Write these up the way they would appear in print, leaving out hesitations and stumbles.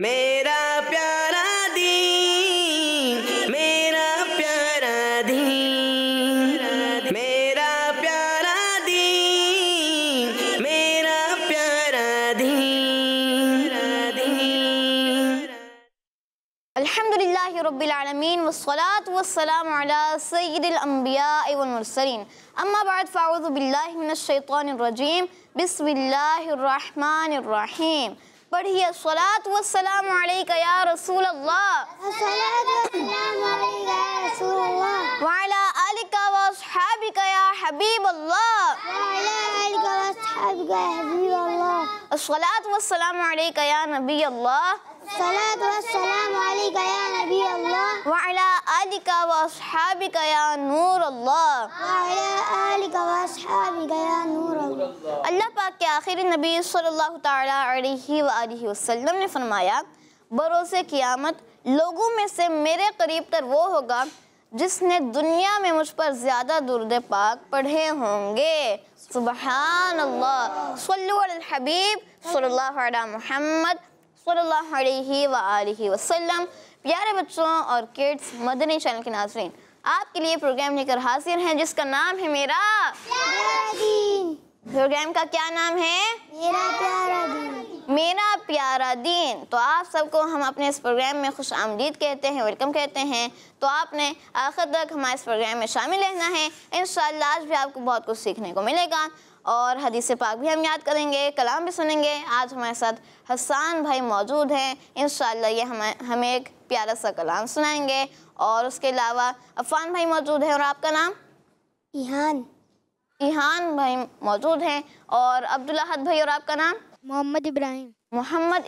मेरा प्यारा दीन, मेरा प्यारा दीन, मेरा प्यारा दीन, मेरा प्यारा दीन। अल्हम्दुलिल्लाहि रब्बिल आलमीन वस्सलातु वस्सलामु अला सय्यिदिल अंबिया वल मुरसलीन अम्मा बाद फ़अऊज़ु बिल्लाहि मिनश शैतानिर रजीम बिस्मिल्लाहिर रहमानिर रहीम। पढ़िए अस्सलातु वस्सलामु अलैका या रसूल अल्लाह व अला आलिका व अस्हाबिका या हबीब अल्लाह। अस्सलातु वस्सलामु अलैका या नबी अल्लाह व अला आलिका व अस्हाबिका या नूर अल्लाह। अल्लाह पाक के आखिरी नबी सल्लल्लाहु तआला अलैहि व आलिहि वसल्लम ने फरमाया, बरोज़े क़यामत लोगों में से मेरे करीब तर वो होगा जिसने दुनिया में मुझ पर ज़्यादा दुरूद पाक पढ़े होंगे। सुबहान अल्लाह। सल्लु अलल हबीब सल्लल्लाहु अला मुहम्मद सल्लल्लाहु अलैहि व आलिहि वसल्लम। प्यारे बच्चों और किड्स, मदनी चैनल के नाज़रीन, आपके लिए प्रोग्राम लेकर हाजिर हैं जिसका नाम है मेरा प्यारा दीन। प्रोग्राम का क्या नाम है? मेरा प्यारा दीन। मेरा प्यारा दीन। तो आप सबको हम अपने इस प्रोग्राम में खुश आमदीद कहते हैं, वेलकम कहते हैं। तो आपने आखिर तक हमारे इस प्रोग्राम में शामिल रहना है। इंशाअल्लाह आज भी आपको बहुत कुछ सीखने को मिलेगा और हदीस पाक भी हम याद करेंगे, कलाम भी सुनेंगे। आज हमारे साथ हसन भाई मौजूद हैं। इंशाअल्लाह ये हमें एक प्यारा सा कलाम सुनाएंगे। और उसके अलावा अफ़ान भाई मौजूद हैं। और आपका नाम? इहान भाई मौजूद हैं। और अब्दुल्लाहद भाई। और आपका नाम? मोहम्मद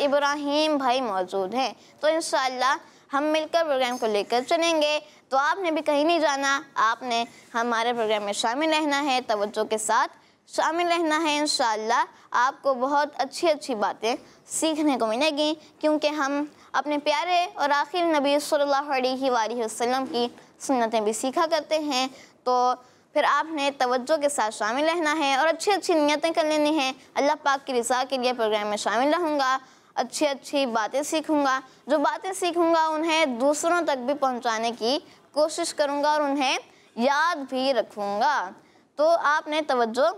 इब्राहिम भाई मौजूद हैं। तो इंशाअल्लाह हम मिलकर प्रोग्राम को लेकर चलेंगे। तो आपने भी कहीं नहीं जाना, आपने हमारे प्रोग्राम में शामिल रहना है, तवज्जो के साथ शामिल रहना है। इंशाअल्लाह आपको बहुत अच्छी अच्छी बातें सीखने को मिलेगी, क्योंकि हम अपने प्यारे और आखिरी नबी सल्लल्लाहु अलैहि वसल्लम की सुन्नतें भी सीखा करते हैं। तो फिर आपने तवज्जो के साथ शामिल रहना है और अच्छी अच्छी नियतें कर लेनी हैं। अल्लाह पाक की रज़ा के लिए प्रोग्राम में शामिल रहूँगा, अच्छी अच्छी बातें सीखूँगा। जो बातें सीखूँगा उन्हें दूसरों तक भी पहुँचाने की कोशिश करूँगा और उन्हें याद भी रखूँगा। तो आपने तवज्जो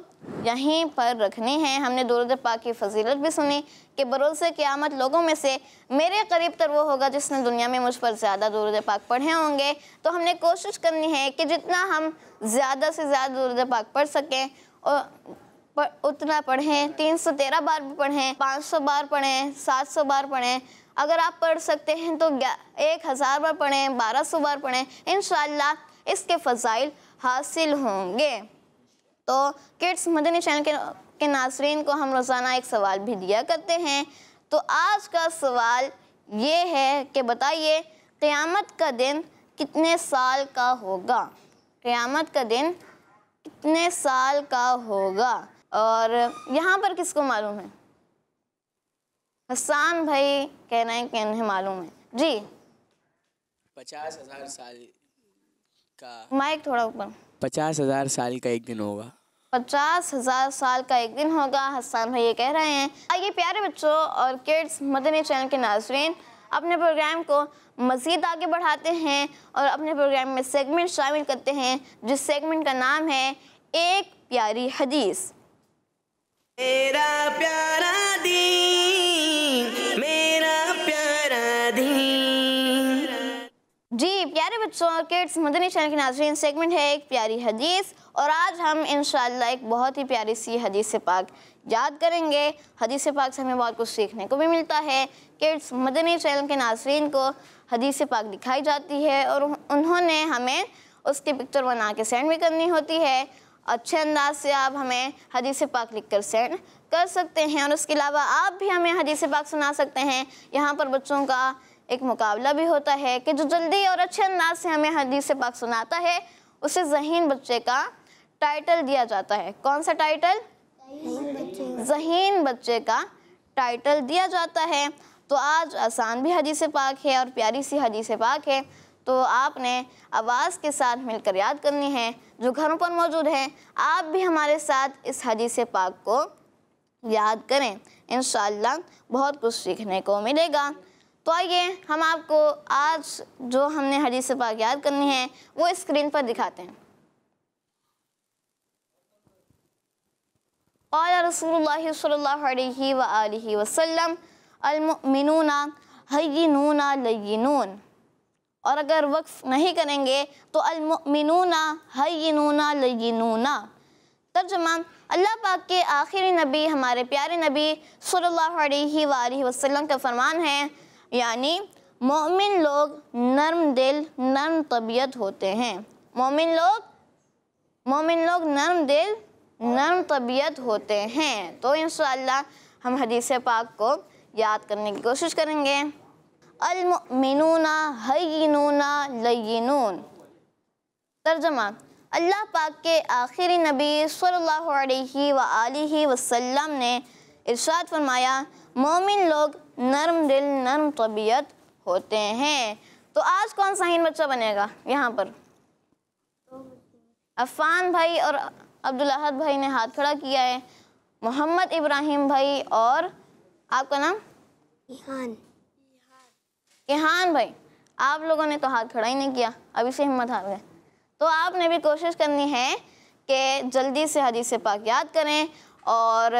यहीं पर रखनी है। हमने दुरूद पाक की फजीलत भी सुनी कि बरोज़े क़यामत लोगों में से मेरे करीब तर वो होगा जिसने दुनिया में मुझ पर ज़्यादा दुरूद पाक पढ़े होंगे। तो हमने कोशिश करनी है कि जितना हम ज़्यादा से ज़्यादा दुरूद पाक पढ़ सकें और उतना पढ़ें। 313 बार भी पढ़ें, 500 बार पढ़ें, 700 बार पढ़ें। अगर आप पढ़ सकते हैं तो 1000 बार पढ़ें, 1200 बार पढ़ें। इंशाअल्लाह इसके फ़ज़ाइल हासिल होंगे। तो किड्स मदनी चैनल के नाज़रीन को हम रोज़ाना एक सवाल भी दिया करते हैं। तो आज का सवाल ये है कि बताइए क़यामत का दिन कितने साल का होगा? क़यामत का दिन कितने साल का होगा? और यहाँ पर किसको मालूम है? हसन भाई कह रहे हैं कि उन्हें मालूम है जी। 50,000 साल का, माइक थोड़ा ऊपर। 50,000 साल का एक दिन होगा। 50,000 साल का एक दिन होगा, हसन भाई ये कह रहे हैं। आइए प्यारे बच्चों और किड्स मदनी चैनल के नाज़रीन, अपने प्रोग्राम को मज़ीद आगे बढ़ाते हैं और अपने प्रोग्राम में सेगमेंट शामिल करते हैं, जिस सेगमेंट का नाम है एक प्यारी हदीस। मेरा प्यारा दीन, मेरा प्यारा दीन। जी प्यारे बच्चों और किड्स मदनी चैनल के नाज़रीन, सेगमेंट है एक प्यारी हदीस। और आज हम इंशाअल्लाह एक बहुत ही प्यारी सी हदीस पाक याद करेंगे। हदीस पाक से हमें बहुत कुछ सीखने को भी मिलता है। किड्स मदनी चैनल के नाज़रीन को हदीस पाक दिखाई जाती है और उन्होंने हमें उसकी पिक्चर बना के सेंड भी करनी होती है। अच्छे अंदाज से आप हमें हदीस पाक लिखकर सेंड कर सकते हैं। और उसके अलावा आप भी हमें हदीस पाक सुना सकते हैं। यहाँ पर बच्चों का एक मुकाबला भी होता है कि जो जल्दी और अच्छे अंदाज से हमें हदीस पाक सुनाता है उसे ज़हीन बच्चे का टाइटल दिया जाता है। कौन सा टाइटल? ज़हीन बच्चे का टाइटल दिया जाता है। तो आज आसान भी हदीस पाक है और प्यारी सी हदीस पाक है। तो आपने आवाज़ के साथ मिलकर याद करनी है। जो घरों पर मौजूद हैं आप भी हमारे साथ इस हदीस पाक को याद करें। इंशाअल्लाह बहुत कुछ सीखने को मिलेगा। तो आइए हम आपको आज जो हमने हदीस पाक याद करनी है वो स्क्रीन पर दिखाते हैं। क़ाल रसूलुल्लाह सल्लल्लाहु अलैहि व आलिहि वसल्लम अल-मुअमिनूना हय्यिनूना लय्यिनून। और अगर वक्फ नहीं करेंगे तो अल-मुअमिनूना हय्यिनूना लय्यिनूना। तर्जुमा, अल्लाह पाक के आखिरी नबी हमारे प्यारे नबी सल्लल्लाहु अलैहि व आलिहि वसल्लम का फरमान है, यानी मोमिन लोग नर्म दिल नर्म तबीयत होते हैं। मोमिन लोग नर्म दिल नर्म तबीयत होते हैं। तो इंशाअल्लाह हम हदीस पाक को याद करने की कोशिश करेंगे। अल-मुअमिनूना हय्यिनूना लय्यिनून। तर्जुमा, अल्लाह पाक के आखिरी नबी सल्लल्लाहु अलैहि व आलिहि वसल्लम ने इरशाद फरमाया, मोमिन लोग नर्म दिल नर्म तबीयत होते हैं। तो आज कौन सा हीन बच्चा बनेगा? यहाँ पर अफ़ान भाई और अब्दुल अहद भाई ने हाथ खड़ा किया है। मोहम्मद इब्राहिम भाई और आपका नाम? इहान भाई, आप लोगों ने तो हाथ खड़ा ही नहीं किया, अभी से हिम्मत हार गए। तो आपने भी कोशिश करनी है कि जल्दी से हदीस पाक याद करें और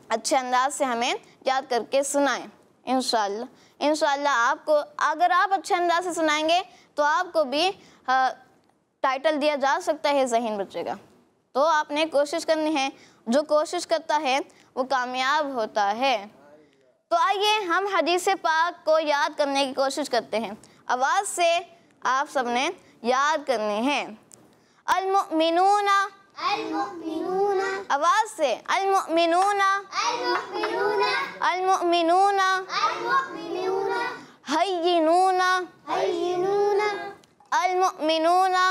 अच्छे अंदाज से हमें याद करके सुनाएं। इंशाअल्लाह आपको, अगर आप अच्छे अंदाज से सुनाएंगे तो आपको भी टाइटल दिया जा सकता है ज़हीन बच्चे का। तो आपने कोशिश करनी है, जो कोशिश करता है वो कामयाब होता है। तो आइए हम हदीस पाक को याद करने की कोशिश करते हैं। आवाज़ से आप सबने याद करनी है। अल-मुअमिनूना, आवाज़ से अल-मुअमिनूना, अल-मुअमिनूना हय्यिनूना, अल-मुअमिनूना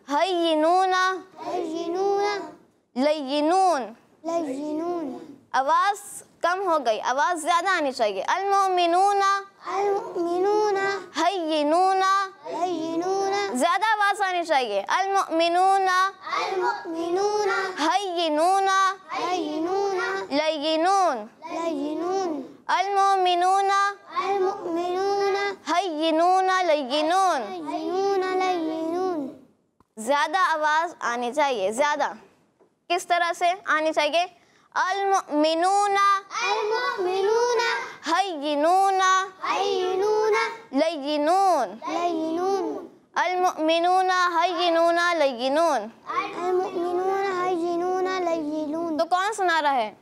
हय्यिनूना लय्यिनून। आवाज़ कम हो गई, आवाज़ ज़्यादा आनी चाहिए। अल-मुअमिनूना हय्यिनूना, ज़्यादा आवाज़ आनी चाहिए। अल-मुअमिनूना हय्यिनूना लय्यिनून। अल-मुअमिनूना हय्यिनूना लय्यिनून। ज़्यादा आवाज़ आनी चाहिए, ज़्यादा। किस तरह से आनी चाहिए? अल-मुअमिनूना हय्यिनूना लय्यिनून। अल-मुअमिनूना हय्यिनूना लय्यिनून। तो कौन सुना रहा है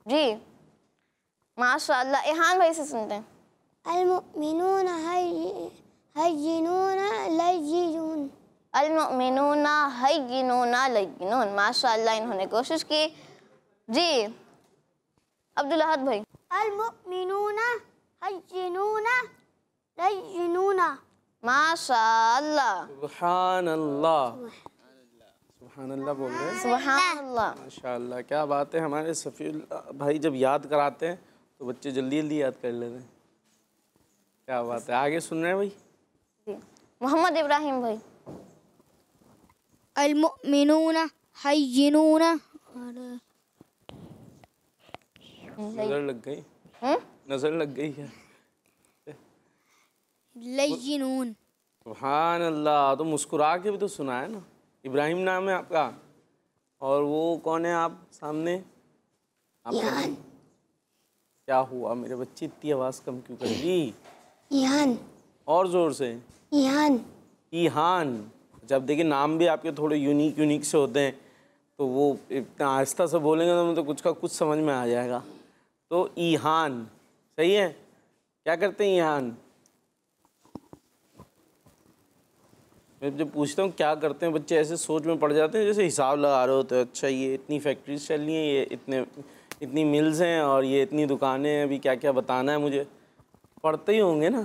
जी? माशाअल्लाह, इहान भाई से सुनते हैं। अल-मुअमिनूना हय्यिनूना लय्यिनून। अल-मुअमिनूना हय्यिनूना लय्यिनून। माशाअल्लाह, इन्होंने कोशिश की जी। अब्दुल अहद भाई। अल-मुअमिनूना हय्यिनूना लय्यिनूना। माशाअल्लाह, सुभानअल्लाह, सुभानअल्लाह बोल रहे हैं। सुभानअल्लाह, माशाअल्लाह, क्या बात है। हमारे सफ़ीउल्लाह भाई जब याद कराते हैं तो बच्चे जल्दी जल्दी याद कर लेते हैं। क्या बात है। आगे सुन रहे हैं भाई जी। मोहम्मद इब्राहिम भाई। अल-मुअमिनूना हय्यिनूना नज़र लग गई, नज़र लग गई है। लय्यिनून। सुभानअल्लाह, तो मुस्कुरा के भी तो सुना है ना। इब्राहिम नाम है आपका, और वो कौन है आप सामने? आपका क्या हुआ मेरे बच्चे, इतनी आवाज़ कम क्यों कर दी? ईहान। और ज़ोर से। ईहान। ईहान। जब देखिए नाम भी आपके थोड़े यूनिक से होते हैं, तो वो इतना आहिस्ता से बोलेंगे तो मतलब कुछ का कुछ समझ में आ जाएगा। तो ईहान सही है। क्या करते हैं ईहान? मैं जब पूछता हूँ क्या करते हैं, बच्चे ऐसे सोच में पड़ जाते हैं जैसे हिसाब लगा रहे होते हैं। अच्छा, ये इतनी फैक्ट्रीज चल रही हैं, ये इतनी मिल्स हैं, और ये इतनी दुकानें हैं, अभी क्या क्या बताना है मुझे। पढ़ते ही होंगे ना,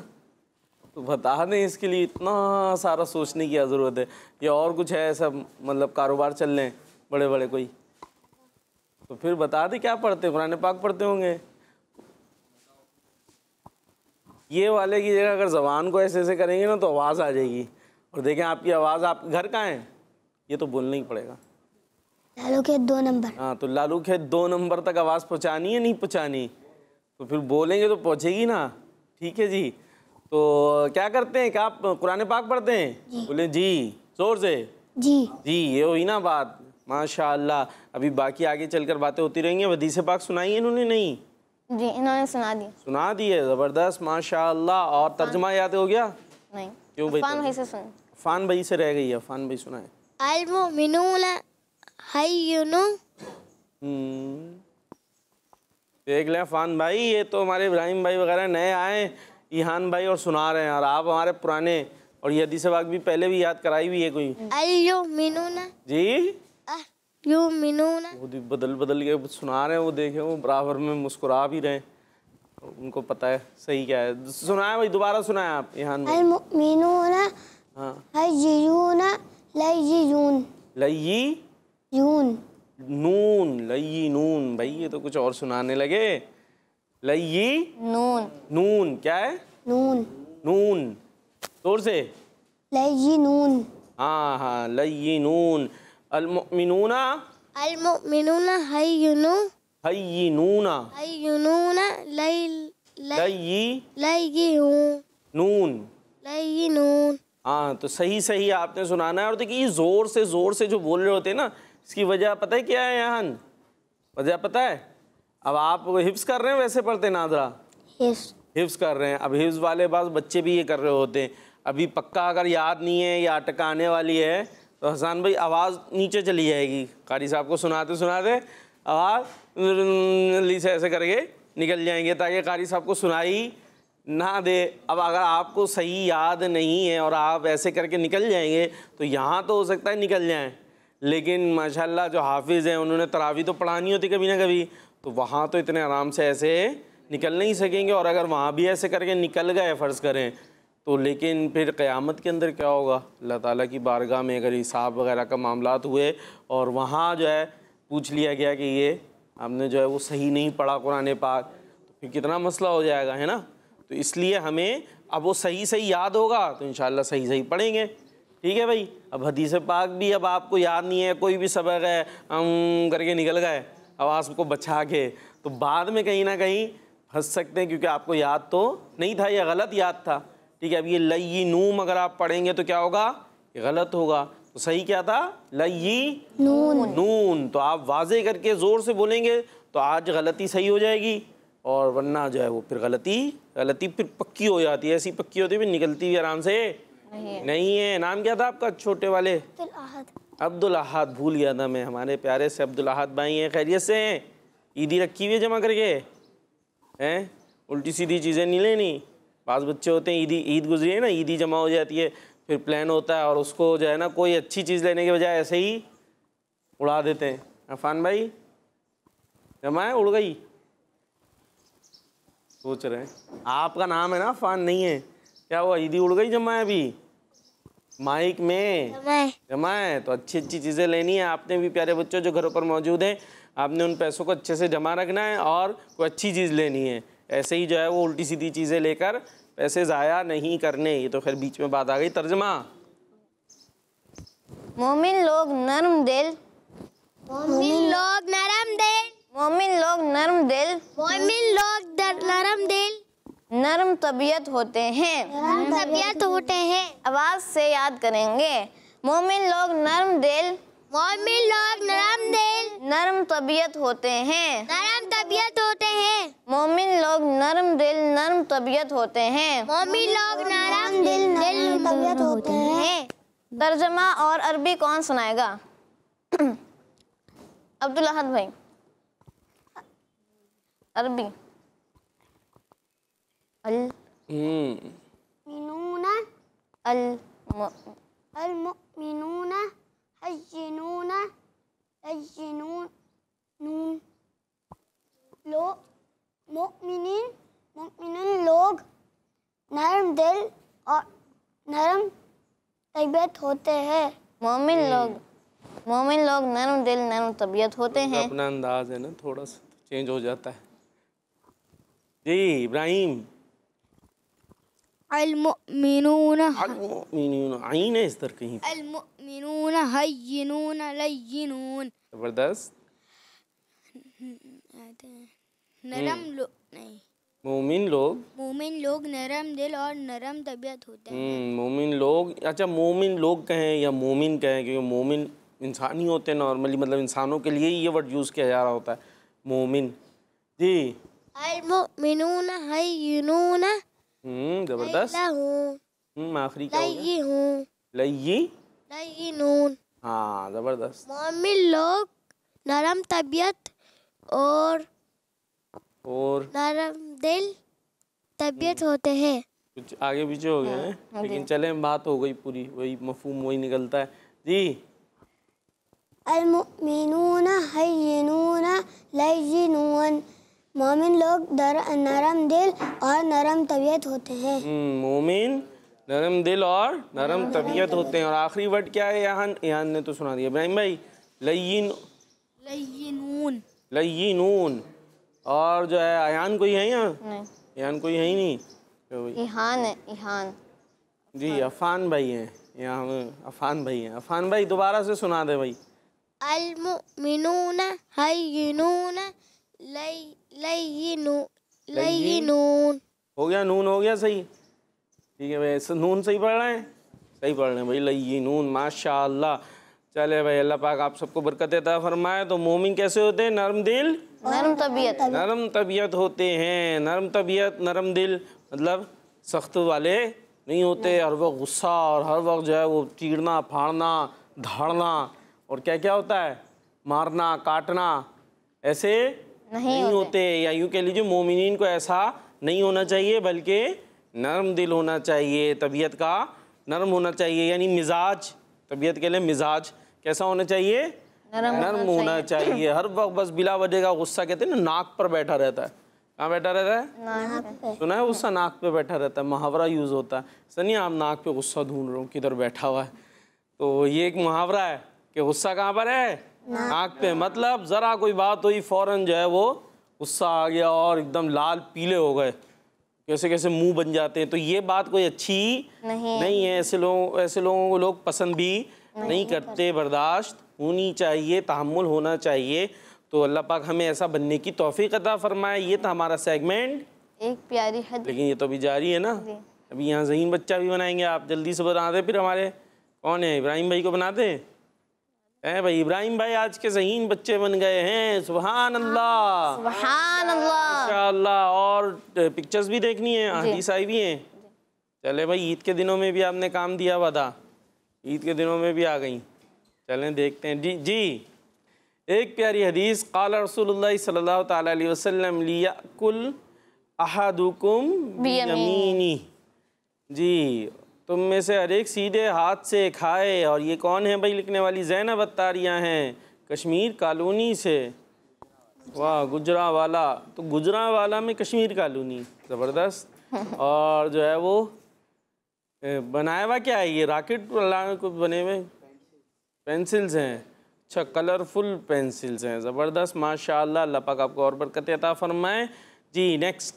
तो बता दें। इसके लिए इतना सारा सोचने की ज़रूरत है? या और कुछ है ऐसा, मतलब कारोबार चल रहे हैं बड़े बड़े कोई, तो फिर बता दें क्या पढ़ते हैं। कुरान पाक पढ़ते होंगे। ये वाले की जगह अगर ज़बान को ऐसे ऐसे करेंगे ना तो आवाज़ आ जाएगी। और देखें आपकी आवाज़, आप घर कहाँ है, ये तो बोलना ही पड़ेगा। लालू खेत 2 नंबर। हाँ, तो लालू खेत 2 नंबर तक आवाज़ पहुँचानी है, नहीं पहुँचानी? तो फिर बोलेंगे तो पहुँचेगी ना। ठीक है जी। तो क्या करते हैं, क्या आप कुरान पाक पढ़ते हैं? बोले जी, जोर से जी। जी। ये हुई ना बात, माशाअल्लाह। अभी बाकी आगे चलकर बातें होती रहेंगी। हदीस पाक सुनाई है इन्होंने? नहीं जी, इन्होंने सुना दी। सुना दी है, ज़बरदस्त, माशाअल्लाह। और तर्जुमा याद हो गया? नहीं। क्यों भाई? अफ़ान भाई से सुन। अफ़ान भाई से रह गई है, अफ़ान भाई सुनाए। अल मुमिनून हय्युन। देख लें अफ़ान भाई, ये तो हमारे इब्राहिम भाई वगैरह नए आए, ईहान भाई, और सुना रहे हैं, और आप हमारे पुराने। और ये हदीस पाक भी पहले भी याद कराई हुई है कोई? अल युमिनून जी, युमिनून। वो बदल बदल के सुना रहे हैं। वो देखे, वो बराबर में मुस्कुरा भी रहे हैं, उनको पता है सही क्या है। सुनाया भाई, दोबारा सुनाया आप ईहान भाई। अल मुमिनून हाँ। हय्युन लय्युन। लय्यी यून। नून, लय्यी नून। भाई ये तो कुछ और सुनाने लगे। लय्यी नून। नून क्या है? नून। नून, जोर से। लय्युन। हाँ हाँ, लय्यी नून। अल मुमिनूना अल मुमिनून हय्युन हय्यिनूना हय्युनून लय्यी लय्युन नून। लय्युन। हाँ, तो सही सही आपने सुनाना है। और देखिए, जोर से जो बोल रहे होते हैं ना, इसकी वजह पता है क्या है यहाँ? वजह पता है? अब आप हिफ्स कर रहे हैं, वैसे पढ़ते नादरा हिफ्स कर रहे हैं। अब हिफ्स वाले बात बच्चे भी ये कर रहे होते हैं। अभी पक्का अगर याद नहीं है या अटक आने वाली है तो हसन भाई आवाज़ नीचे चली जाएगी। कारी साहब को सुनाते सुनाते आवाज़ से ऐसे करके निकल जाएंगे, ताकि कारी साहब को सुनाई ना दे। अब अगर आपको सही याद नहीं है और आप ऐसे करके निकल जाएंगे तो यहाँ तो हो सकता है निकल जाएं, लेकिन माशाल्लाह जो हाफिज़ हैं उन्होंने तरावी तो पढ़ानी होती कभी ना कभी, तो वहाँ तो इतने आराम से ऐसे निकल नहीं सकेंगे। और अगर वहाँ भी ऐसे करके निकल गए फ़र्ज़ करें तो, लेकिन फिर क़यामत के अंदर क्या होगा? अल्लाह ताला की बारगाह में अगर हिसाब वगैरह का मामलात हुए और वहाँ जो है पूछ लिया गया कि ये आपने जो है वो सही नहीं पढ़ा कुरान पाक, तो फिर कितना मसला हो जाएगा, है ना। तो इसलिए हमें अब वो सही सही याद होगा तो इंशाअल्लाह सही सही पढ़ेंगे। ठीक है भाई। अब हदीस पाक भी अब आपको याद नहीं है, कोई भी सबक है हम करके निकल गए आवाज़ को बचा के, तो बाद में कहीं ना कहीं फंस सकते हैं, क्योंकि आपको याद तो नहीं था, ये गलत याद था। ठीक है। अब ये लय्यी नूम अगर आप पढ़ेंगे तो क्या होगा? ये गलत होगा। तो सही क्या था? लय्यी नून। नून। तो आप वाजे करके ज़ोर से बोलेंगे तो आज गलती सही हो जाएगी, और वरना जो है वो फिर गलती फिर पक्की हो जाती है। ऐसी पक्की होती है, फिर निकलती भी आराम से नहीं है। नाम क्या था आपका छोटे वाले? अब्दुल अहद। भूल गया था मैं। हमारे प्यारे से अब्दुल अहद भाई हैं, खैरियत से हैं? ईदी रखी हुई है जमा करके हैं? उल्टी सीधी चीज़ें नहीं लेनी। पास बच्चे होते हैं, ईद गुजरी है ना, ईदी जमा हो जाती है, फिर प्लान होता है और उसको जो है ना कोई अच्छी चीज़ लेने के बजाय ऐसे ही उड़ा देते हैं। अफान भाई जमा है, उड़ गई? सोच रहे हैं आपका नाम है ना, अफान नहीं है क्या? हुआ, ईदी उड़ गई? जमा है अभी माइक में? जमा है। तो अच्छी अच्छी चीज़ें लेनी है आपने भी, प्यारे बच्चों जो घरों पर मौजूद हैं, आपने उन पैसों को अच्छे से जमा रखना है और कोई अच्छी चीज़ लेनी है। ऐसे ही जो है वो उल्टी सीधी चीज़ें लेकर पैसे ज़ाया नहीं करने। ये तो खैर बीच में बात आ गई। तर्जमा। मोमिन लोग नरम दिल, मोमिन लोग नरम दिल, मोमिन लोग नरम दिल, मोमिन लोग नरम दिल, नरम तबीयत होते हैं। नरम तबीयत होते हैं। आवाज़ से याद करेंगे। मोमिन लोग नरम दिल, मोमिन लोग नरम दिल, नरम तबीयत होते हैं। नरम तबीयत होते हैं। मोमिन लोग नरम दिल, नरम तबीयत होते हैं। मोमिन लोग नरम दिल, नरम तबीयत होते हैं। तर्जमा और अरबी कौन सुनाएगा? अब्दुल अहद भाई। अरबी। मिनूना अल मुमिनूना हय्यिनूना लय्युन नून लो मुमिनीन लोग नरम दिल और नरम तबीयत होते हैं। मोमिन लोग नरम दिल, नरम तबीयत होते हैं। अपना अंदाज है ना, थोड़ा सा चेंज हो जाता है। जी इब्राहिम। अल-मुमिनून आइन है इस तरह कहीं। अल-मुमिनून हय्यिनून लय्युन। जबरदस्त। नरम लोग नहीं, मोमिन लोग नरम दिल और नरम तबीयत होते हैं। मोमिन लोग, अच्छा मोमिन लोग कहें या मोमिन कहें, क्योंकि मोमिन इंसान ही होते हैं नॉर्मली, मतलब इंसानों के लिए ही ये वर्ड यूज़ किया जा रहा होता है मोमिन। जी अल-मुमिनून हय्यिनून ज़बरदस्त। आखिरी क्या हो गया? लय्यिनून। हाँ ज़बरदस्त। मोमिन लोग नरम तबीयत और नरम दिल तबीयत होते हैं। कुछ आगे पीछे हो गए हैं, लेकिन चले बात हो गई पूरी, वही मफहूम वही निकलता है। जी अल-मुमिनून हय्यिनून लय्यिनून। मोमिन लोग नरम दिल और नरम तबीयत होते हैं। मोमिन नरम दिल और नरम तबीयत होते हैं। और आखिरी वर्ड क्या है? यहाँ ने तो सुना दिया इब्राहिम भाई। लय्यिनून। और जो है अयान कोई है यहाँ? नहीं, अयान कोई है ही नहीं। इहान है, इहान। जी अफान भाई हैं यहाँ, अफान भाई हैं। अफान भाई दोबारा से सुना दे भाई। अल-मुमिनून हय्यिनून लय्यिनून। हो गया, नून हो गया सही। ठीक है भाई, नून सही पढ़ रहे हैं? सही पढ़ रहे हैं भाई, लय्यिनून, माशाअल्लाह। चले भाई, अल्लाह पाक आप सबको बरकत अता फरमाए। तो मोमिन कैसे होते हैं? नरम दिल नरम तबीयत होते हैं। नरम तबीयत नरम दिल मतलब सख्त वाले नहीं होते। हर वक्त गुस्सा और हर वक्त जो है वो चीरना फाड़ना धाड़ना और क्या क्या होता है, मारना काटना, ऐसे नहीं होते। या यूँ कह लीजिए मोमिनीन को ऐसा नहीं होना चाहिए, बल्कि नरम दिल होना चाहिए, तबीयत का नरम होना चाहिए। यानी मिजाज, तबीयत के लिए मिजाज कैसा होना चाहिए? नरम होना चाहिए। हर वक्त बस बिला वजह का गुस्सा, कहते हैं ना, नाक पर बैठा रहता है। कहाँ बैठा रहता है? सुना है गुस्सा नाक पे बैठा रहता है, मुहावरा यूज़ होता है। सनी आप नाक पे गुस्सा ढूंढ रहे हो, किधर बैठा हुआ है। तो ये एक मुहावरा है कि गुस्सा कहाँ पर है? नाक पे। मतलब ज़रा कोई बात हुई फ़ौरन जो है वो गुस्सा आ गया और एकदम लाल पीले हो गए, कैसे कैसे मुंह बन जाते हैं। तो ये बात कोई अच्छी नहीं है। ऐसे लोगों को लोग पसंद भी नहीं करते। बर्दाश्त होनी चाहिए, तहम्मुल होना चाहिए। तो अल्लाह पाक हमें ऐसा बनने की तौफीक अता फरमाए। ये था हमारा सेगमेंट एक प्यारी हद। लेकिन ये तो अभी जारी है ना। अभी यहाँ ज़हीन बच्चा भी बनाएंगे, आप जल्दी से बना दे। फिर हमारे कौन है, इब्राहिम भाई को बनाते हैं भाई। इब्राहिम भाई आज के ज़हीन बच्चे बन गए हैं। सुभान अल्लाह, सुभान अल्लाह, माशाअल्लाह। और पिक्चर्स भी देखनी है, हदीस आई भी हैं। चले भाई, ईद के दिनों में भी आपने काम दिया हुआ था, ईद के दिनों में भी आ गई। चलें देखते हैं। जी एक प्यारी हदीस, क़ाल रसूलुल्लाह सल्लल्लाहु तआला अलैहि वसल्लम लियकुल अहदुकुम बियमीनी। जी तुम में से हर एक सीधे हाथ से खाए। और ये कौन है भाई लिखने वाली? ज़ैनब अत्तारिया हैं, कश्मीर कॉलोनी से। वाह, गुजरावाला। तो गुजरावाला में कश्मीर कॉलोनी, ज़बरदस्त। और जो है वो बनाया हुआ क्या है? ये रॉकेट कुछ बने हुए पेंसिल्स हैं। अच्छा, कलरफुल पेंसिल्स हैं, ज़बरदस्त, माशाअल्लाह। अल्लाह पाक आपको और बरकत अता फरमाए। जी नेक्स्ट।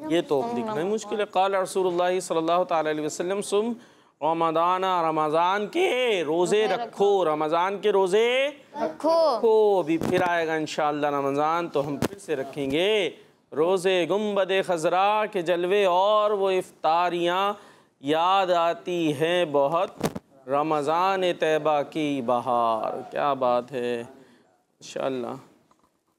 ये तो लिखना ही मुश्किल है। क़ाल रसूलुल्लाह सल्लल्लाहु तआला अलैहि वसल्लम सुम रमज़ान, रमज़ान के रोज़े रखो, रमज़ान के रोज़े रखो। अभी फिर आएगा इंशाअल्लाह रमज़ान, तो हम फिर से रखेंगे रोज़े गुंबद खज़रा के जलवे और वो इफ्तारियाँ याद आती हैं बहुत, रमज़ान तैयबा की बहार। क्या बात है, इंशाअल्लाह।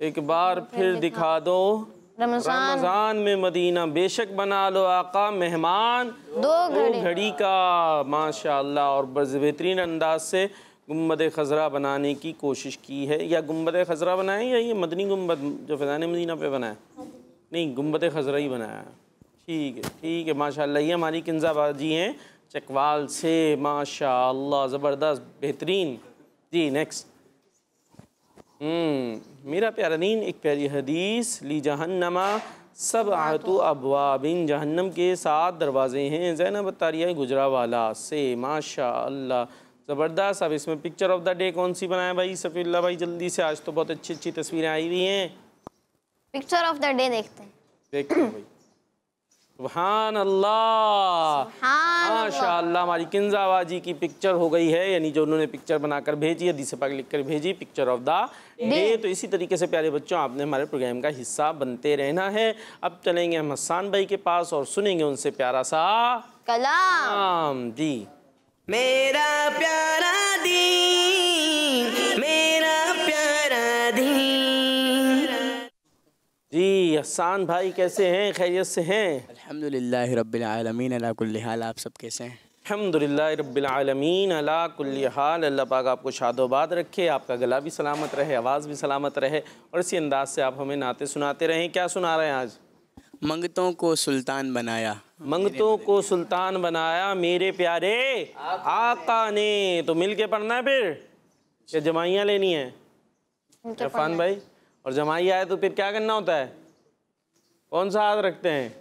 एक बार फिर दिखा दो रमज़ान में मदीना, बेशक बना लो आका मेहमान दो घड़ी का, माशाअल्लाह। और बेहतरीन अंदाज से गुंबद खज़रा बनाने की कोशिश की है। या गुंबद खज़रा बनाए या ये मदनी गुंबद जो फ़ैज़ान मदीना पे बनाया? नहीं, गुंबद खज़रा ही बनाया है। ठीक है माशाअल्लाह। ये हमारी किंजा बाजी हैं चकवाल से, माशाअल्लाह, ज़बरदस्त, बेहतरीन। जी नेक्स्ट। मेरा प्यारा दीन, एक प्यारी हदीस, ली जहन्नमा सबअतु अबवाबिन, जहन्नम के 7 दरवाज़े हैं। ज़ैनब अत्तारिया गुजरावाला से, माशाअल्लाह, ज़बरदस्त। अब इसमें पिक्चर ऑफ द डे कौन सी बनाए भाई सफ़ीउल्लाह भाई? जल्दी से, आज तो बहुत अच्छी अच्छी तस्वीरें आई हुई हैं। पिक्चर ऑफ द डे देखते हैं भाई। सुभान अल्लाह, माशाअल्लाह। हमारी किंजा बाजी की पिक्चर हो गई है, यानी जो उन्होंने पिक्चर बनाकर भेजी, हदीस पाक लिख कर भेजी, पिक्चर ऑफ द डे। तो इसी तरीके से प्यारे बच्चों, आपने हमारे प्रोग्राम का हिस्सा बनते रहना है। अब चलेंगे हम हसन भाई के पास और सुनेंगे उनसे प्यारा सा कलाम। जी। मेरा प्यारा दीन, मेरा प्यारा दीन। जी हसन भाई कैसे हैं, खैरियत से हैं? अल्हम्दुलिल्लाह रब्बिल आलमीन अला कुल्ली हाल। आप सब कैसे हैं? अल्हम्दुलिल्लाह रब्बिल आलमीन अला कुल्ली हाल। अल्लाह पाक आपको शादोबाद रखे, आपका गला भी सलामत रहे, आवाज़ भी सलामत रहे, और इसी अंदाज से आप हमें नाते सुनाते रहें। क्या सुना रहे हैं आज? मंगतों को सुल्तान बनाया, मंगतों को सुल्तान बनाया मेरे प्यारे आका ने। तो मिल के पढ़ना है फिर, क्या जमाइयाँ लेनी है इरफान भाई? और जमाई आए तो फिर क्या करना होता है? कौन सा हाथ रखते हैं?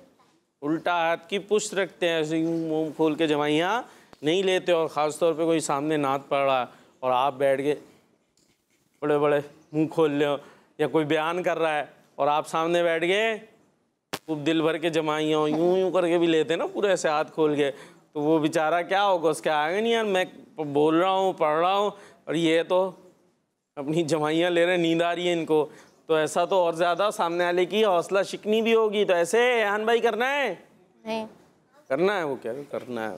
उल्टा हाथ की पुष्ट रखते हैं, ऐसे यूँ मुँह खोल के जमाइयाँ नहीं लेते। और ख़ास तौर पे कोई सामने नात पढ़ रहा है और आप बैठ के बड़े बड़े मुँह खोल ले, या कोई बयान कर रहा है और आप सामने बैठ गए, खूब दिल भर के जमाइयाँ यूँ यूँ करके भी लेते ना पूरे ऐसे हाथ खोल के, तो वो बेचारा क्या होगा, उसके आगे नहीं यार मैं बोल रहा हूँ, पढ़ रहा हूँ, और ये तो अपनी जमाइयाँ ले रहे हैं, नींद आ रही है इनको। तो ऐसा तो और ज़्यादा सामने वाले की हौसला शिकनी भी होगी। तो ऐसे यहान भाई करना है? नहीं करना है। वो क्या करना है?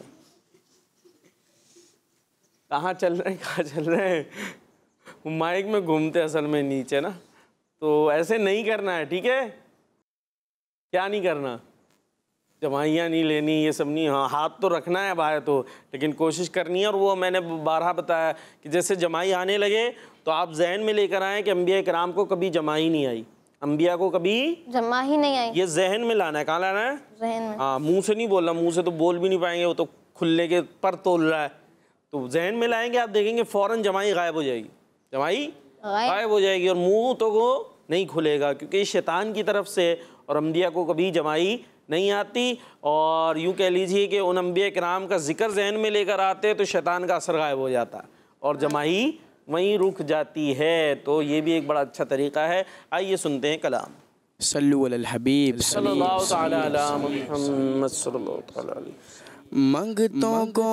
कहाँ चल रहे हैं, कहाँ चल रहे हैं? वो माइक में घूमते असल में नीचे ना, तो ऐसे नहीं करना है, ठीक है? क्या नहीं करना? जमाइयाँ नहीं लेनी, ये सब नहीं। हाँ, हाथ तो रखना है बाहर तो, लेकिन कोशिश करनी है। और वो मैंने बारहा बताया कि जैसे जमाई आने लगे तो आप जहन में लेकर आएँ कि अंबिया कराम को कभी जमाई नहीं आई, अंबिया को कभी जमा ही नहीं आई। ये जहन में लाना है। कहाँ लाना है? जहन में। हाँ, मुंह से नहीं बोलना, मुंह से तो बोल भी नहीं पाएंगे, वो तो खुलने के पर तोल रहा है। तो जहन में लाएंगे, आप देखेंगे फ़ौरन जमाई गायब हो जाएगी, जमाई गायब हो जाएगी, और मुंह तो वो नहीं खुलेगा, क्योंकि शैतान की तरफ से। और अंबिया को कभी जमाई नहीं आती। और यूँ कह लीजिए कि उन अंबिया कराम का जिक्र जहन में लेकर आते तो शैतान का असर गायब हो जाता और जमाई वहीं रुक जाती है। तो ये भी एक बड़ा अच्छा तरीका है। आइए सुनते हैं कलाम। सल्लु अलल हबीब सल्लल्लाहु तआला अला मुहम्मद सल्लल्लाहु तआला अलैहि। मंगतों को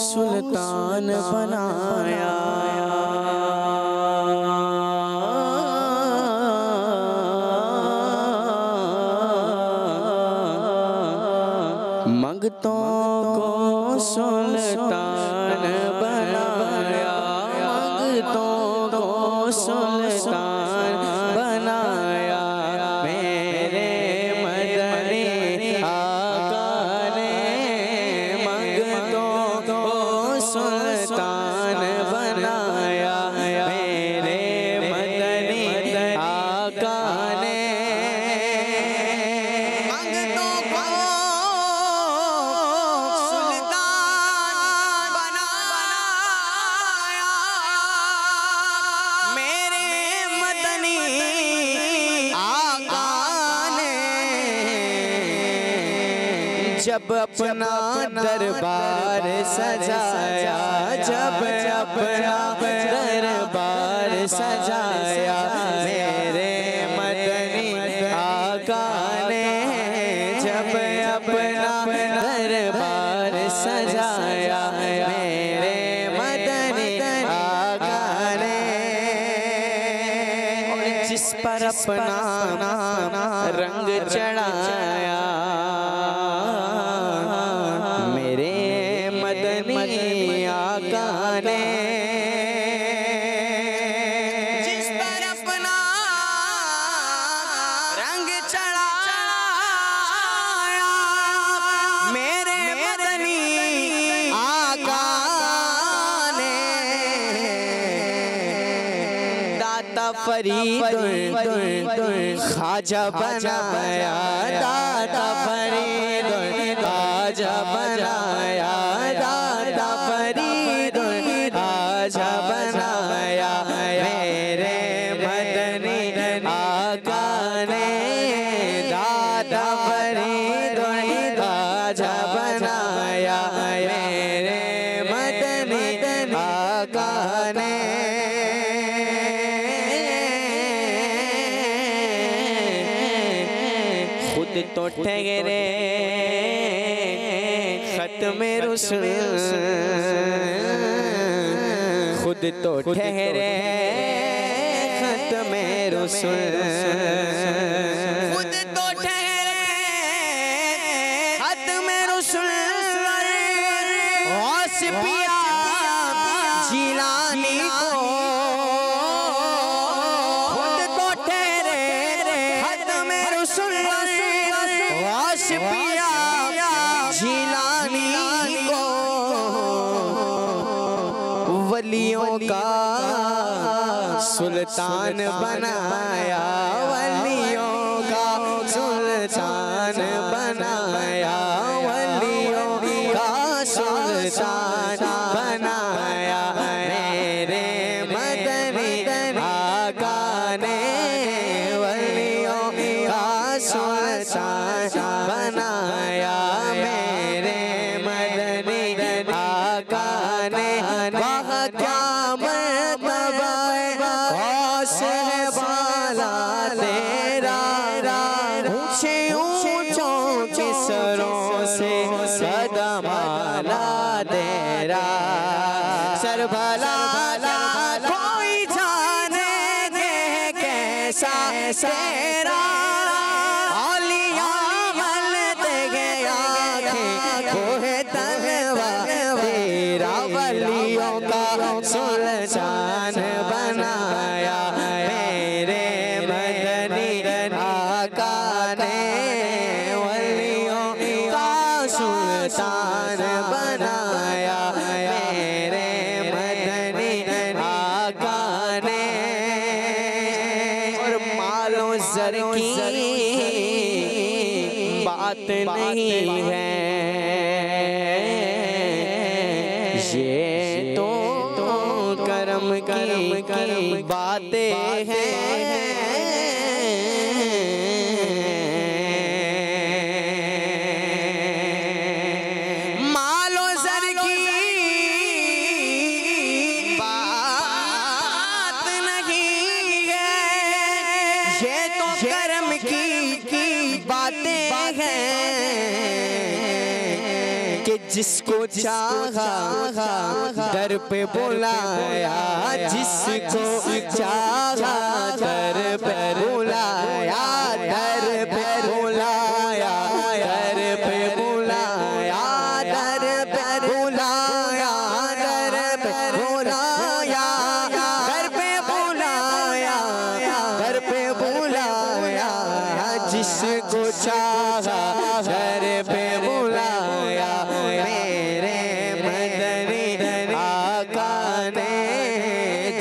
सुल्तान बनाया, मंगतों को सुल्तान बनाया, मंगतों को सुल्तान बनाया मेरे मदनी आका ने, मंगतों को सुल्तान बनाया मेरे मदनी आका ने, मंगतों को सुल्तान बनाया मेरे मदनी आका ने। जब अपना दरबार सजाया, जब अपना दरबार सजाया मेरे मदनी आका ने, जब अपना दरबार सजाया मेरे मदनी आका ने, जिस पर अपना रंग चढ़ाया मेरे मदनी आका ने, जिस पर अपना रंग चढ़ाया मेरे मदनी आका ने, दाता फरीद ख्वाजा बनाया, दाता फरीद ख्वाजा बनाया, दाता फरीद ख्वाजा बनाया मेरे मदनी आका ने, दाता फरीद ख्वाजा बनाया मेरे मदनी आका ने। खुद तो ठहरे खत्म रुसूल, खुद तो ठहरे खत्म रुसूल, खुद तो ठहरे खत्म रुसूल। गौस पिया जिलानी को खुद तो ठहरे खत्म रुसूल, गौस पिया जिलानी को वलियों का सुल्तान बनाया, वलियों का सुल्तान बनाया, वलियों का सुल्तान बनाया। मेरे मदनी आका ने वलियों का सुल्तान बनाया, मेरे मदनी आका ने। वह क्या मर्तबा गौस है वाला तेरा, ऊंचे ऊंचों के सरों से कदम आला तेरा। सर भला कोई जाने के कैसा तेरा, औलिया मलते गए आँखें कोहे तलवा तेरा, वलियों का सुल्तान बनाया, मेरे मदनी आका ने वलियों का सुल्तान बनाया, मेरे मदनी आका ने। और मालो ज़र की बात नहीं है, ये तो करम की बातें हैं। मालो ज़र की बात नहीं है, ये तो करम की बातें हैं। कि जिसको चाहा दर पे बुलाया, जिसको चाहा दर पे बुलाया, दर पे बुलाया, दर पे बुलाया, दर पे बुलाया, दर पे बुलाया, दर पे बुलाया, दर पे बुलाया, जिसको चाहा दर पे बुलाया, मेरे मदनी आका ने।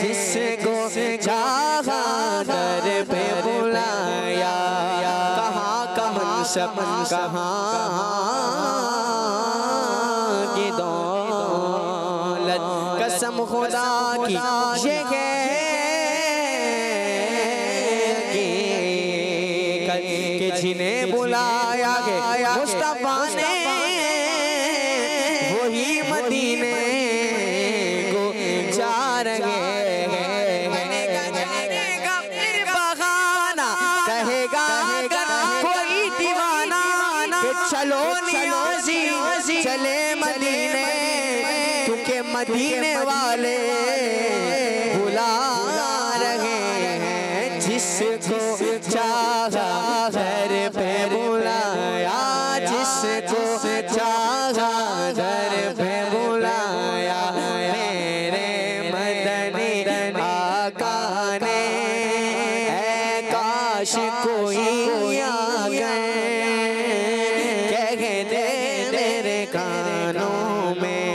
जिसको चाहा दर पे बुलाया, कहाँ का मनसब कहाँ की दौलत, कसम खुदा की ये है कि जिन्हें बुलाया गया मुस्तफा ने, वही मदीने को जा रहे हैं। कहेगा फिर बहाना, कहेगा कोई दीवाना कि चलो नियाज़ी चले मदीने, क्योंकि मदीने वाले बुला रहे हैं। जिसको चाहा दर पे बुलाया, जिसको चाहा दर पे बुलाया, मेरे मदनी आका ने। ऐ काश कोई आ गए कह दे मेरे कानों में,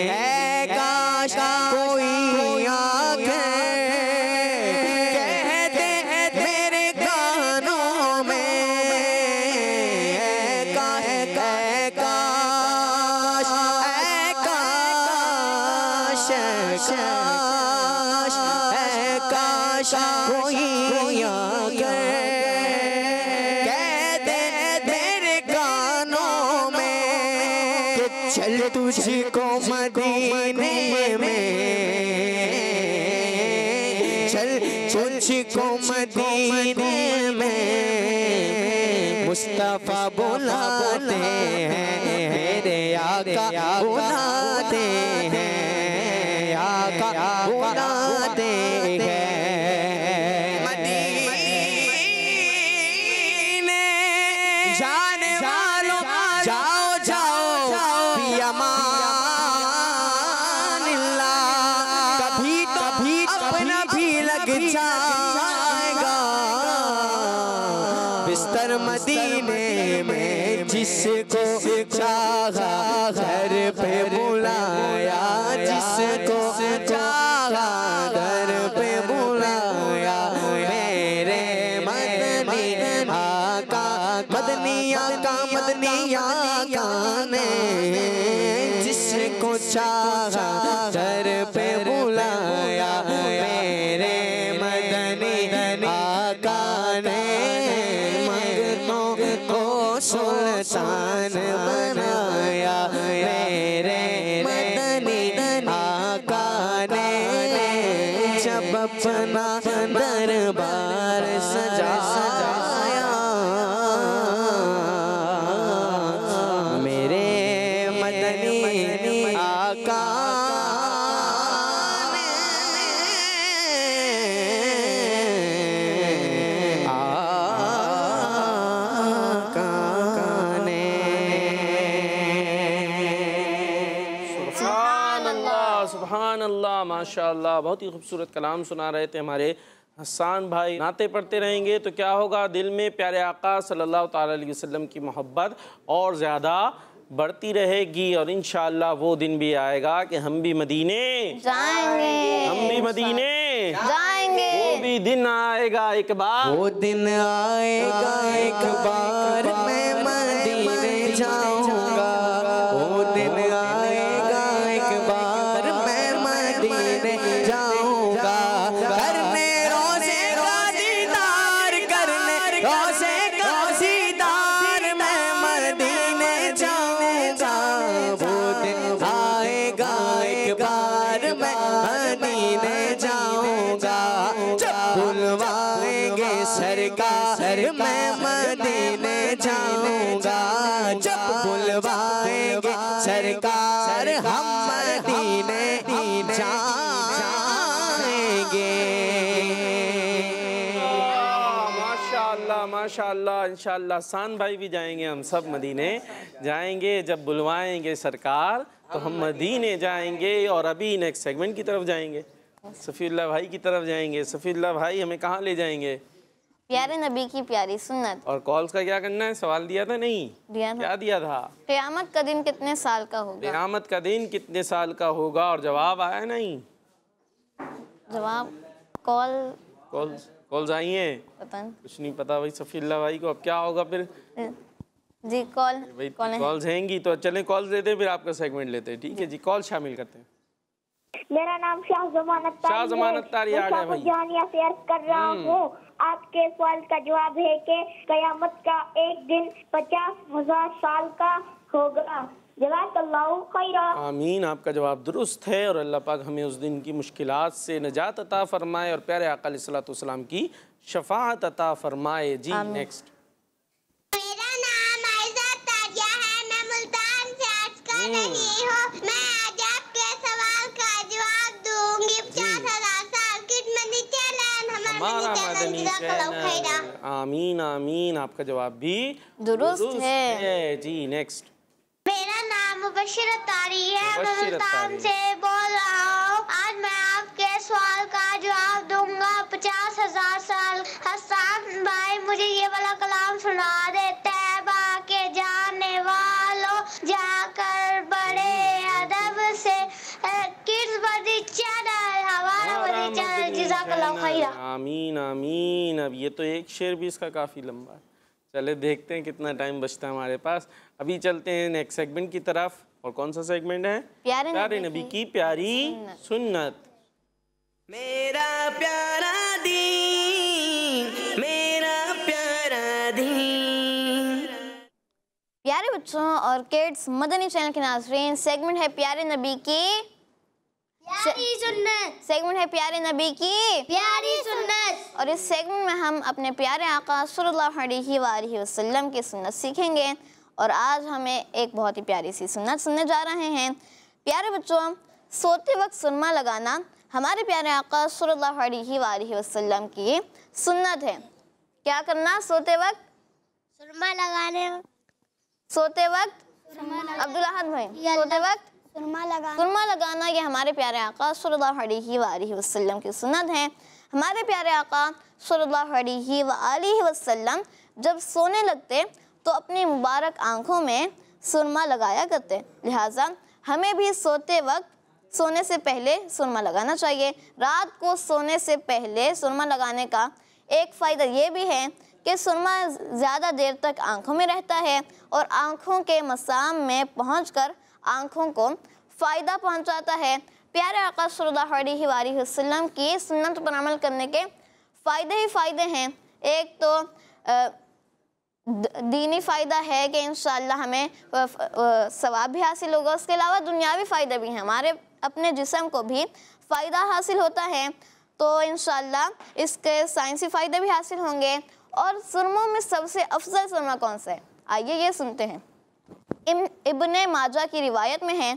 ऐ काश कोई आ गए कह दे मेरे कानों में। ऐ काश, ऐ काश, ऐ काश, ऐ काश कोई आ गए कह दे मेरे कानों में कि चल तुझको मदीने में, चल तुझको मदीने में मुस्तफा बुलाते हैं, मेरे आका बुलाते हैं, आका बुलाते हैं। मदीने जाने वालों जाओ जाओ फी अमानिल्लाह, कभी कभी अपना भी लग जाएगा बिस्तर मदीने में, जिसको चाहा घर पे बुलाया, जिसको चाहा घर पे बुलाया, मेरे मदनी आका, मदनी आका, मदनी आका ने जिसको चाहा घर पे बुलाया, मेरे मदनी आका ने मगनों को सुल्तान बनाया, मेरे मदनी आका ने जब अपना दरबार सजाया, मेरे मदनी आका सुभान अल्लाह, माशाअल्लाह। बहुत ही खूबसूरत कलाम सुना रहे थे हमारे हसन भाई। नाते पढ़ते रहेंगे तो क्या होगा, दिल में प्यारे आका सल्लल्लाहु ताला अलैहि वसल्लम की मोहब्बत और ज़्यादा बढ़ती रहेगी, और इंशाअल्लाह वो दिन भी आएगा कि हम भी मदीने जाएंगे, हम भी मदीने जाएंगे। वो भी दिन आएगा एक बार, वो दिन आएगा एक बार, मैं मदीने जाऊंगा, वो दिन आएगा एक बार, मैं मदीने जाऊंगा, करने रोज़े का दीदार, करने रोज़े का दीदार, मैं मदीने जाऊंगा, वो दिन आएगा एक बार, मैं मदीने जाऊंगा, जब बुलवाएंगे सरकार, मैं मदीने जाऊंगा, जब बुलवाएंगे सरकार, हम मदीने जाएंगे। माशाअल्लाह माशाअल्लाह। इंशाअल्लाह सान भाई भी जाएंगे, हम सब मदीने जाएंगे, जब बुलवाएंगे सरकार तो हम मदीने जाएंगे। और अभी नेक्स्ट सेगमेंट की तरफ जाएंगे, सफ़ीउल्लाह भाई की तरफ जाएंगे। सफ़ीउल्लाह भाई हमें कहाँ ले जाएंगे? प्यारे नबी की प्यारी सुन्नत। और कॉल्स का क्या करना है? सवाल दिया था नहीं? दिया था। क्या दिया था? क़यामत का दिन कितने साल का होगा? क़यामत का दिन कितने साल का होगा? और जवाब आया नहीं? जवाब कॉल्स आई हैं? पता नहीं, कुछ नहीं पता भाई सफ़ीउल्लाह भाई को। अब क्या होगा फिर? जी कॉल भाई कॉल्स हैंगी तो चलें कॉल्स देते हैं, फिर आपका सेगमेंट लेते हैं। ठीक है जी, कॉल शामिल करते हैं। मेरा नाम शाहजमान अत्तारी आ गया भाई। जहानिया से अर्ज कर रहा हूँ, आपके सवाल का जवाब है कि कयामत का एक दिन 50,000 साल का होगा। जज़ाकल्लाहु खैरा। आमीन, आपका जवाब दुरुस्त है, और अल्लाह पाक हमें उस दिन की मुश्किलात से निजात अता फरमाए और प्यारे आका अलैहिस्सलातु वस्सलाम की शफाअत अता फरमाए। जी नेक्स्ट। मेरा नाम आयशा तारिया है, मैं मुल्तान से अर्ज कर रही हूँ। मैं आज आपके सवाल का जवाब दूंगी। 50,000 साल कितनी चैलेंज हमारा मदनी चैलेंज। आमीन आमीन, आपका जवाब भी दुरुस्त है। जी नेक्स्ट। मेरा नाम मुबशिर अत्तारी है, मैं मुल्तान से बोल रहा हूँ। आज मैं आपके सवाल का जवाब दूंगा। 50,000 साल। हसन भाई मुझे ये वाला कलाम सुना दे। तैबा के जाने वालों जाकर बड़े अदब से किड्स बदी चैनल, हमारा बदी चैनल। जज़ाकल्लाहु खैरा। आमीन आमीन। अब ये तो एक शेर भी इसका काफ़ी लंबा है, चले देखते हैं कितना टाइम बचता है हमारे पास। अभी चलते हैं नेक्स्ट सेगमेंट की तरफ। और कौन सा सेगमेंट है? प्यारे नबी की प्यारी सुन्नत। मेरा प्यारा दीन, मेरा प्यारा दीन। प्यारे बच्चों और किड्स, मदनी चैनल के नाज़रीन, सेगमेंट है प्यारे नबी की प्यारी सुन्नत। सेगमेंट है प्यारे नबी की प्यारी सुन्नत। और इस सेगमेंट में हम अपने प्यारे आका सल्लल्लाहु अलैहि वसल्लम की सुन्नत सीखेंगे। और आज हमें एक बहुत ही प्यारी सी सुन्नत सुनने जा रहे हैं। प्यारे बच्चों, सोते वक्त सुरमा लगाना हमारे प्यारे आका सल्लल्लाहु अलैहि वसल्लम की सुन्नत है। क्या करना? सोते वक्त सुरमा लगाने। सोते वक्त अब्दुल अहद भाई, सोते वक्त सुरमा लगाना ये हमारे प्यारे आका सल्लल्लाहु अलैहि वसल्लम की सुन्नत है। हमारे प्यारे आका सल्लल्लाहु अलैहि वसल्लम जब सोने लगते तो अपनी मुबारक आंखों में सुरमा लगाया करते। लिहाजा हमें भी सोते वक्त सोने से पहले सुरमा लगाना चाहिए। रात को सोने से पहले सुरमा लगाने का एक फ़ायदा ये भी है कि सुरमा ज़्यादा देर तक आँखों में रहता है और आँखों के मसाम में पहुंचकर आँखों को फ़ायदा पहुंचाता है। प्यारे आका सल्लल्लाहु अलैहि वसल्लम की सुन्नत पर अमल करने के फ़ायदे ही फ़ायदे हैं। एक तो दीनी फ़ायदा है कि इंशाअल्लाह हमें सवाब भी हासिल होगा। उसके अलावा दुनियावी फ़ायदे भी हैं, हमारे अपने जिस्म को भी फ़ायदा हासिल होता है। तो इंशाअल्लाह इसके साइंसी फ़ायदे भी हासिल होंगे। और सुरमों में सबसे अफजल सुरमा कौन सा है? आइए ये सुनते हैं। इब्ने माजा की रिवायत में है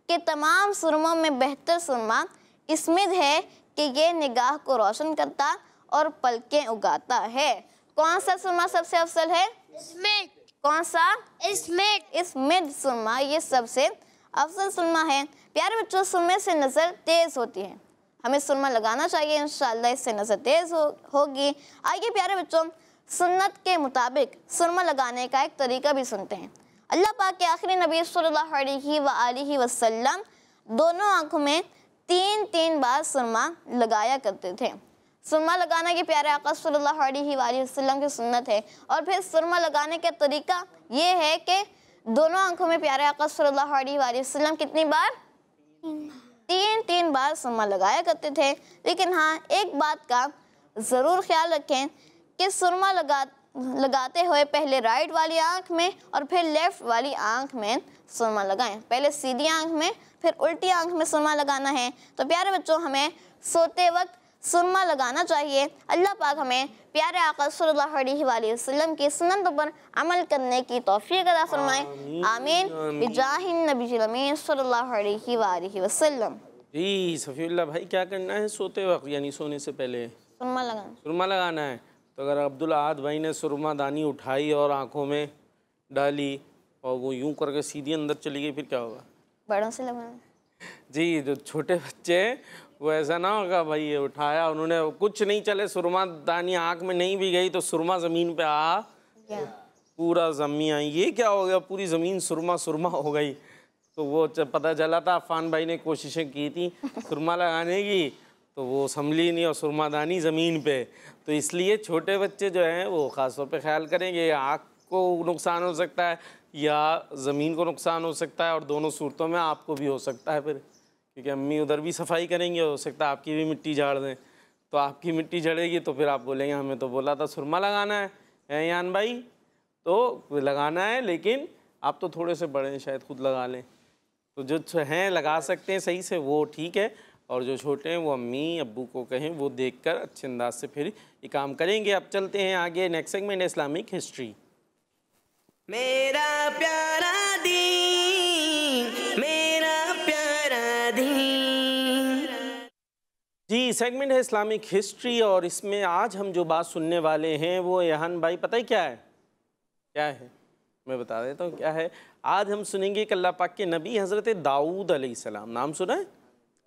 कि तमाम सुरमों में बेहतर सुरमा इसमें है कि ये निगाह को रोशन करता और पलकें उगाता है। कौन सा सुरमा सबसे अफजल है? इसमें। कौन सा? इसमें सुरमा ये सबसे अफजल सुरमा है। प्यारे बच्चों, सुरमे से नज़र तेज़ होती है, हमें सुरमा लगाना चाहिए, इंशाअल्लाह इससे नज़र तेज़ होगी। आइए प्यारे बच्चों, सुन्नत के मुताबिक सुरमा लगाने का एक तरीका भी सुनते हैं। अल्लाह पाक के आखिरी नबी सल्लल्लाहु अलैहि वसल्लम दोनों आँखों में 3-3 बार सुरमा लगाया करते थे। सुरमा लगाने के प्यारे आका सल्लल्लाहु अलैहि वसल्लम की सुन्नत है। और फिर सुरमा लगाने का तरीका ये है कि दोनों आँखों में प्यारे आका सल्लल्लाहु अलैहि वसल्लम कितनी बार? 3-3 बार सुरमा लगाया करते थे। लेकिन हाँ, एक बात का ज़रूर ख्याल रखें कि सुरमा लगाते हुए पहले राइट वाली आँख में और फिर लेफ़्ट वाली आँख में सुरमा लगाएं। पहले सीधी आँख में फिर उल्टी आँख में सुरमा लगाना है। तो प्यारे बच्चों, हमें सोते वक्त सुरमा लगाना चाहिए। अल्लाह पाक हमें प्यारे आका सल्लल्लाहु अलैहि वसल्लम की सुन्नतों पर अमल करने की तौफीक अता फरमाए। आमीन बिजाहिन नबी अमीन सल्लल्लाहु अलैहि वसल्लम। जी सफ़ीउल्लाह भाई, क्या करना है सोते वक्त यानी सोने से पहले? सुरमा लगाना है। तो अगर अब्दुल अहद भाई ने सुरमा दानी उठाई और आँखों में डाली और वो यूं करके सीधी अंदर चली गई, फिर क्या होगा? बड़ों से लगाना। जी, जो छोटे बच्चे हैं वो ऐसा ना होगा भाई, ये उठाया उन्होंने, कुछ नहीं चले, सुरमा दानी आँख में नहीं भी गई तो सुरमा ज़मीन पे आ पूरा ज़मीन आई, ये क्या हो गया, पूरी ज़मीन सुरमा हो गई। तो वो जब पता चला था, अफ़ान भाई ने कोशिशें की थी सुरमा लगाने की, तो वो संभली नहीं और सुरमादानी ज़मीन पे। तो इसलिए छोटे बच्चे जो हैं वो ख़ास तौर पे ख्याल करेंगे, आँख को नुकसान हो सकता है या ज़मीन को नुकसान हो सकता है, और दोनों सूरतों में आपको भी हो सकता है फिर, क्योंकि अम्मी उधर भी सफाई करेंगे, हो सकता है आपकी भी मिट्टी झाड़ दें। तो आपकी मिट्टी झड़ेगी तो फिर आप बोलेंगे हमें तो बोला था सुरमा लगाना है यान भाई, तो लगाना है, लेकिन आप तो थोड़े से बड़े हैं, शायद खुद लगा लें। तो जो हैं लगा सकते हैं सही से, वो ठीक है, और जो छोटे हैं वो अम्मी अब्बू को कहें, वो देखकर अच्छे अंदाज से फिर ये काम करेंगे। अब चलते हैं आगे, नेक्स्ट सेगमेंट इस्लामिक हिस्ट्री। मेरा प्यारा दीन, मेरा प्यारा दीन। जी, सेगमेंट है इस्लामिक हिस्ट्री, और इसमें आज हम जो बात सुनने वाले हैं वो यहान भाई पता ही क्या है? क्या है मैं बता देता हूँ क्या है। आज हम सुनेंगे कि अल्लाह पाक के नबी हज़रत दाऊद अलैहिस्सलाम, नाम सुना है?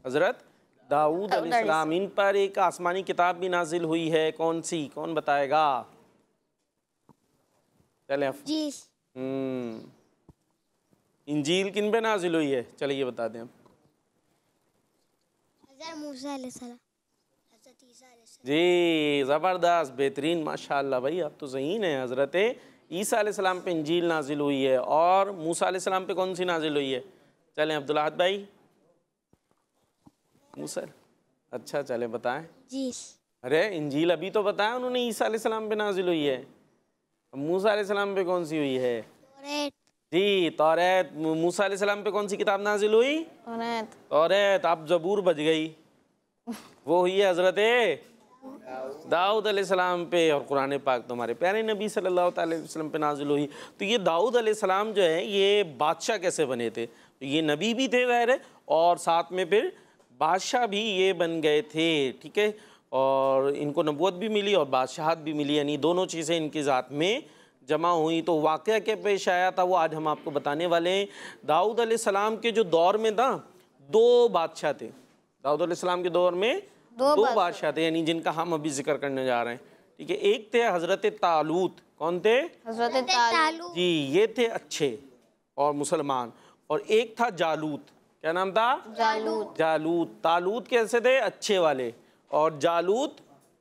हज़रत दाऊद अलैहिस्सलाम, इन पर एक आसमानी किताब भी नाजिल हुई है। कौन सी? कौन बताएगा? चले जी। इंजील किन पे नाजिल हुई है? चलिए ये बता दें। मूसा अलैहिस्सलाम। जी ज़बरदस्त, बेहतरीन, माशाअल्लाह भाई आप तो ज़हीन हैं। हज़रत ईसा अलैहिस्सलाम पे इंजील नाजिल हुई है, और मूसा अलैहिस्सलाम पे कौन सी नाजिल हुई है? चलें अब्दुल अहद भाई। मूसा, अच्छा चले बताएं। जी। अरे इंजील अभी तो बताया उन्होंने, ईसा अलैहिस्सलाम पे नाजिल हुई है। मूसा अलैहिस्सलाम पे कौन सी हुई है? जी तौरात। मूसा अलैहिस्सलाम पे कौन सी किताब नाजिल हुई? तौरात। आप ज़बूर बज गई, वो हुई है हज़रत दाऊद अलैहिस्सलाम पे, और कुरान पाक तो हमारे प्यारे नबी सल्लल्लाहु अलैहि वसल्लम पे नाजिल हुई। तो ये दाऊद अलैहिस्सलाम जो है ये बादशाह कैसे बने थे? तो ये नबी भी थे ज़ाहिर है, और साथ में फिर बादशाह भी ये बन गए थे, ठीक है। और इनको नबूवत भी मिली और बादशाहत भी मिली, यानी दोनों चीज़ें इनकी ज़ात में जमा हुई। तो वाक़या के पेश आया था वो आज हम आपको बताने वाले हैं। दाऊद अलैहिस्सलाम के जो दौर में था 2 बादशाह थे। दाऊद अलैहिस्सलाम के दौर में 2 बादशाह थे, यानी जिनका हम अभी जिक्र करने जा रहे हैं, ठीक है। एक थे हज़रत तालूत। कौन थे? हज़रत तालूत। जी, ये थे अच्छे और मुसलमान। और एक था जालूत। क्या नाम था? जालूत। जालूत। तालूत कैसे थे? अच्छे वाले, और जालूत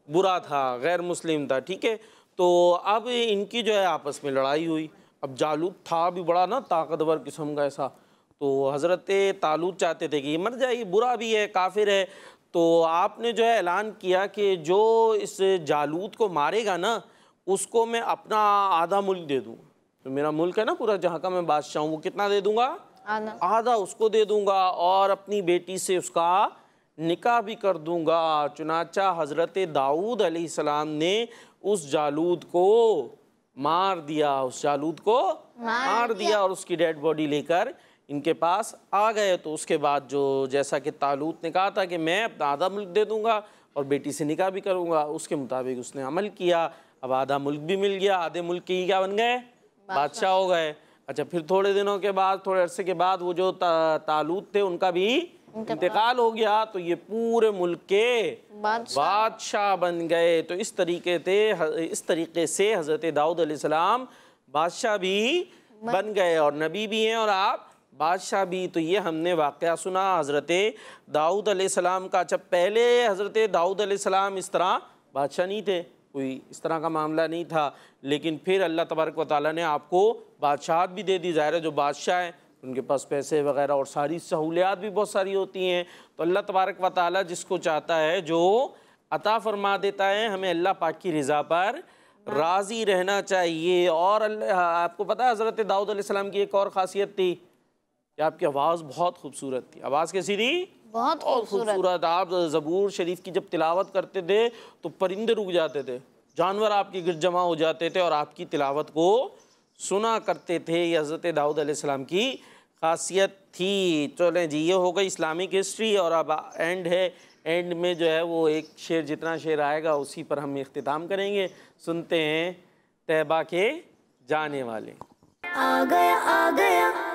बुरा था, गैर मुस्लिम था, ठीक है। तो अब इनकी जो है आपस में लड़ाई हुई। अब जालूत था भी बड़ा ना ताकतवर किस्म का ऐसा, तो हज़रत तालूत चाहते थे कि ये मर जाए, ये बुरा भी है, काफिर है। तो आपने जो है ऐलान किया कि जो इस जालूत को मारेगा ना उसको मैं अपना आधा मुल्क दे दूँगा। तो मेरा मुल्क है ना पूरा जहाँ का मैं बादशाह हूँ, वो कितना दे दूँगा? आधा उसको दे दूँगा, और अपनी बेटी से उसका निकाह भी कर दूँगा। चुनाचा हज़रत दाऊद अलैहिस्सलाम ने उस जालूत को मार दिया, उस जालूत को मार दिया, और उसकी डेड बॉडी लेकर इनके पास आ गए। तो उसके बाद जो जैसा कि तालूत ने कहा था कि मैं अपना आधा मुल्क दे दूंगा और बेटी से निकाह भी करूंगा, उसके मुताबिक उसने अमल किया। अब आधा मुल्क भी मिल गया, आधे मुल्क के ही क्या बन गए? बादशाह हो गए। अच्छा, फिर थोड़े दिनों के बाद, थोड़े अरसे के बाद वो जो तालूत थे उनका भी इंतकाल हो गया, तो ये पूरे मुल्क के बादशाह बन गए। तो इस तरीके से हज़रत दाऊद अलैहिस्सलाम बादशाह भी बन गए, और नबी भी हैं और आप बादशाह भी। तो ये हमने वाक़या सुना हज़रत दाऊद अलैहिस्सलाम का। जब पहले हज़रत दाऊद अलैहिस्सलाम इस तरह बादशाह नहीं थे, कोई इस तरह का मामला नहीं था, लेकिन फिर अल्लाह तबारक व तआला ने आपको बादशाहत भी दे दी। ज़ाहिर है जो बादशाह हैं उनके पास पैसे वगैरह और सारी सहूलियात भी बहुत सारी होती हैं। तो अल्लाह तबारक व तआला जिसको चाहता है जो अता फरमा देता है। हमें अल्लाह पाक की रज़ा पर राज़ी रहना चाहिए। और आपको पता है हज़रत दाऊद अलैहिस्सलाम की एक और ख़ासियत थी कि आपकी आवाज़ बहुत खूबसूरत थी। आवाज़ कैसी थी? बहुत खूबसूरत। आप ज़बूर शरीफ की जब तिलावत करते थे तो परिंदे रुक जाते थे, जानवर आपके गिरद जमा हो जाते थे और आपकी तिलावत को सुना करते थे। ये हज़रत दाऊद अलैहिस्सलाम की खासियत थी। चलें जी, ये हो गई इस्लामिक हिस्ट्री। और अब एंड है, एंड में जो है वो एक शेर, जितना शेर आएगा उसी पर हम इख्तिताम करेंगे। सुनते हैं तैबा के जाने वाले। आ गया